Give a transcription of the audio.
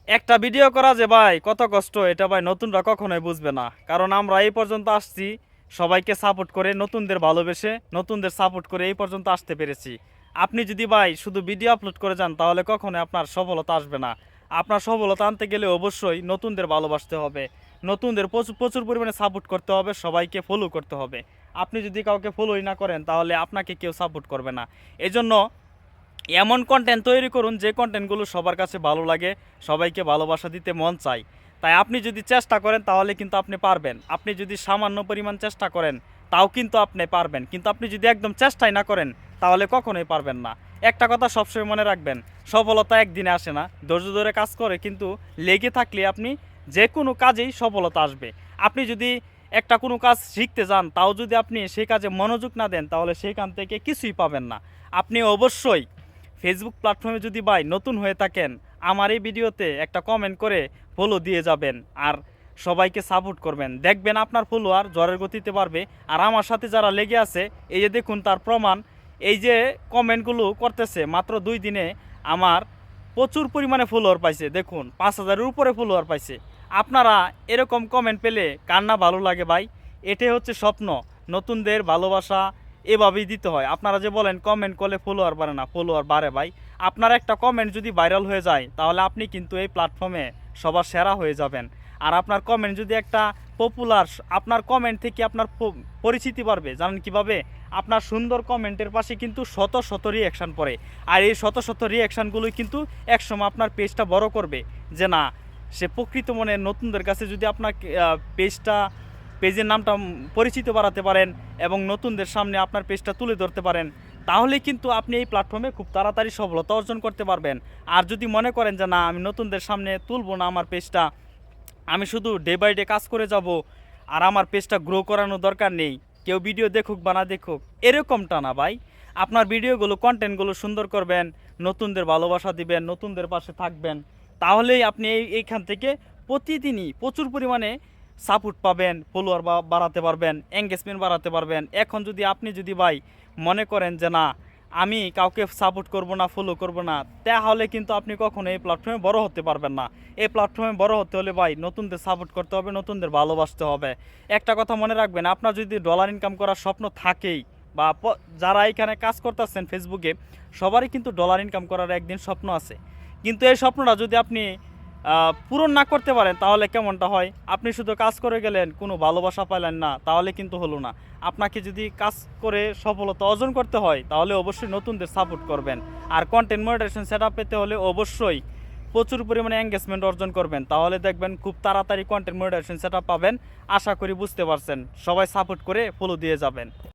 একটা ভিডিও করা যে ভাই কত কষ্ট, এটা ভাই নতুনরা কখনোই বুঝবে না। কারণ আমরা এই পর্যন্ত আসছি সবাইকে সাপোর্ট করে, নতুনদের ভালোবেসে, নতুনদের সাপোর্ট করে এই পর্যন্ত আসতে পেরেছি। আপনি যদি ভাই শুধু ভিডিও আপলোড করে যান তাহলে কখনোই আপনার সফলতা আসবে না। আপনার সফলতা আনতে গেলে অবশ্যই নতুনদের ভালোবাসতে হবে, নতুনদের প্রচুর প্রচুর পরিমাণে সাপোর্ট করতে হবে, সবাইকে ফলো করতে হবে। আপনি যদি কাউকে ফলোই না করেন তাহলে আপনাকে কেউ সাপোর্ট করবে না। এজন্য এমন কন্টেন্ট তৈরি করুন যে কন্টেন্টগুলো সবার কাছে ভালো লাগে, সবাইকে ভালোবাসা দিতে মন চায়। তাই আপনি যদি চেষ্টা করেন তাহলে কিন্তু আপনি পারবেন। আপনি যদি সামান্য পরিমাণ চেষ্টা করেন তাও কিন্তু আপনি পারবেন, কিন্তু আপনি যদি একদম চেষ্টাই না করেন তাহলে কখনোই পারবেন না। একটা কথা সবসময় মনে রাখবেন, সফলতা একদিনে আসে না, ধৈর্য ধরে কাজ করে কিন্তু লেগে থাকলে আপনি যে কোনো কাজেই সফলতা আসবে। আপনি যদি একটা কোনো কাজ শিখতে যান তাও যদি আপনি সেই কাজে মনোযোগ না দেন তাহলে সেইখান থেকে কিছুই পাবেন না। আপনি অবশ্যই ফেসবুক প্ল্যাটফর্মে যদি ভাই নতুন হয়ে থাকেন, আমার এই ভিডিওতে একটা কমেন্ট করে ফলো দিয়ে যাবেন আর সবাইকে সাপোর্ট করবেন। দেখবেন আপনার ফলোয়ার জ্বরের গতিতে বাড়বে। আর আমার সাথে যারা লেগে আছে, এই যে দেখুন তার প্রমাণ, এই যে কমেন্টগুলো করতেছে মাত্র 2 দিনে আমার প্রচুর পরিমাণে ফলোয়ার পাইছে। দেখুন 5,000-এর উপরে ফলোয়ার পাইছে। আপনারা এরকম কমেন্ট পেলে কার না ভালো লাগে ভাই? এটাই হচ্ছে স্বপ্ন। নতুনদের ভালোবাসা এভাবেই দিতে হয়। আপনারা যে বলেন কমেন্ট করলে ফলোয়ার বাড়ে না, ফলোয়ার বাড়ে ভাই। আপনার একটা কমেন্ট যদি ভাইরাল হয়ে যায় তাহলে আপনি কিন্তু এই প্ল্যাটফর্মে সবার সেরা হয়ে যাবেন। আর আপনার কমেন্ট যদি একটা পপুলার, আপনার কমেন্ট থেকে আপনার পরিচিতি বাড়বে। জানেন কিভাবে? আপনার সুন্দর কমেন্টের পাশে কিন্তু শত শত রিয়াকশান পড়ে। আর এই শত শত রিয়াকশানগুলোই কিন্তু একসময় আপনার পেজটা বড় করবে। যে না, সে প্রকৃত মনে নতুনদের কাছে যদি আপনার পেজের নামটা পরিচিত বাড়াতে পারেন এবং নতুনদের সামনে আপনার পেজটা তুলে ধরতে পারেন, তাহলে কিন্তু আপনি এই প্ল্যাটফর্মে খুব তাড়াতাড়ি সফলতা অর্জন করতে পারবেন। আর যদি মনে করেন যে না, আমি নতুনদের সামনে তুলব না আমার পেজটা, আমি শুধু ডে বাই ডে কাজ করে যাব আর আমার পেজটা গ্রো করানোর দরকার নেই, কেউ ভিডিও দেখুক বা না দেখুক, এরকমটা না ভাই। আপনার ভিডিওগুলো, কন্টেন্টগুলো সুন্দর করবেন, নতুনদের ভালোবাসা দিবেন, নতুনদের পাশে থাকবেন, তাহলেই আপনি এইখান থেকে প্রতিদিনই প্রচুর পরিমাণে সাপোর্ট পাবেন, ফলোয়ার বাড়াতে পারবেন, এঙ্গেজমেন্ট বাড়াতে পারবেন। এখন যদি আপনি যদি ভাই মনে করেন যে না, আমি কাউকে সাপোর্ট করব না, ফলো করব না, তাহলে কিন্তু আপনি কখনো এই প্ল্যাটফর্মে বড় হতে পারবেন না। এই প্ল্যাটফর্মে বড় হতে হলে ভাই নতুনদের সাপোর্ট করতে হবে, নতুনদের ভালোবাসতে হবে। একটা কথা মনে রাখবেন, আপনার যদি ডলার ইনকাম করার স্বপ্ন থাকেই, বা যারা এখানে কাজ করতেছেন ফেসবুকে, সবারই কিন্তু ডলার ইনকাম করার একদিন স্বপ্ন আছে। কিন্তু এই স্বপ্নটা যদি আপনি পূরণ না করতে পারেন তাহলে কেমনটা হয়? আপনি শুধু কাজ করে গেলেন, কোনো ভালোবাসা পাইলেন না, তাহলে কিন্তু হলো না। আপনাকে যদি কাজ করে সফলতা অর্জন করতে হয় তাহলে অবশ্যই নতুনদের সাপোর্ট করবেন। আর কন্টেন্ট মনিটাইজেশন সেটআপ পেতে হলে অবশ্যই প্রচুর পরিমাণে এঙ্গেজমেন্ট অর্জন করবেন, তাহলে দেখবেন খুব তাড়াতাড়ি কন্টেন্ট মনিটাইজেশন সেটআপ পাবেন। আশা করি বুঝতে পারছেন। সবাই সাপোর্ট করে ফলো দিয়ে যাবেন।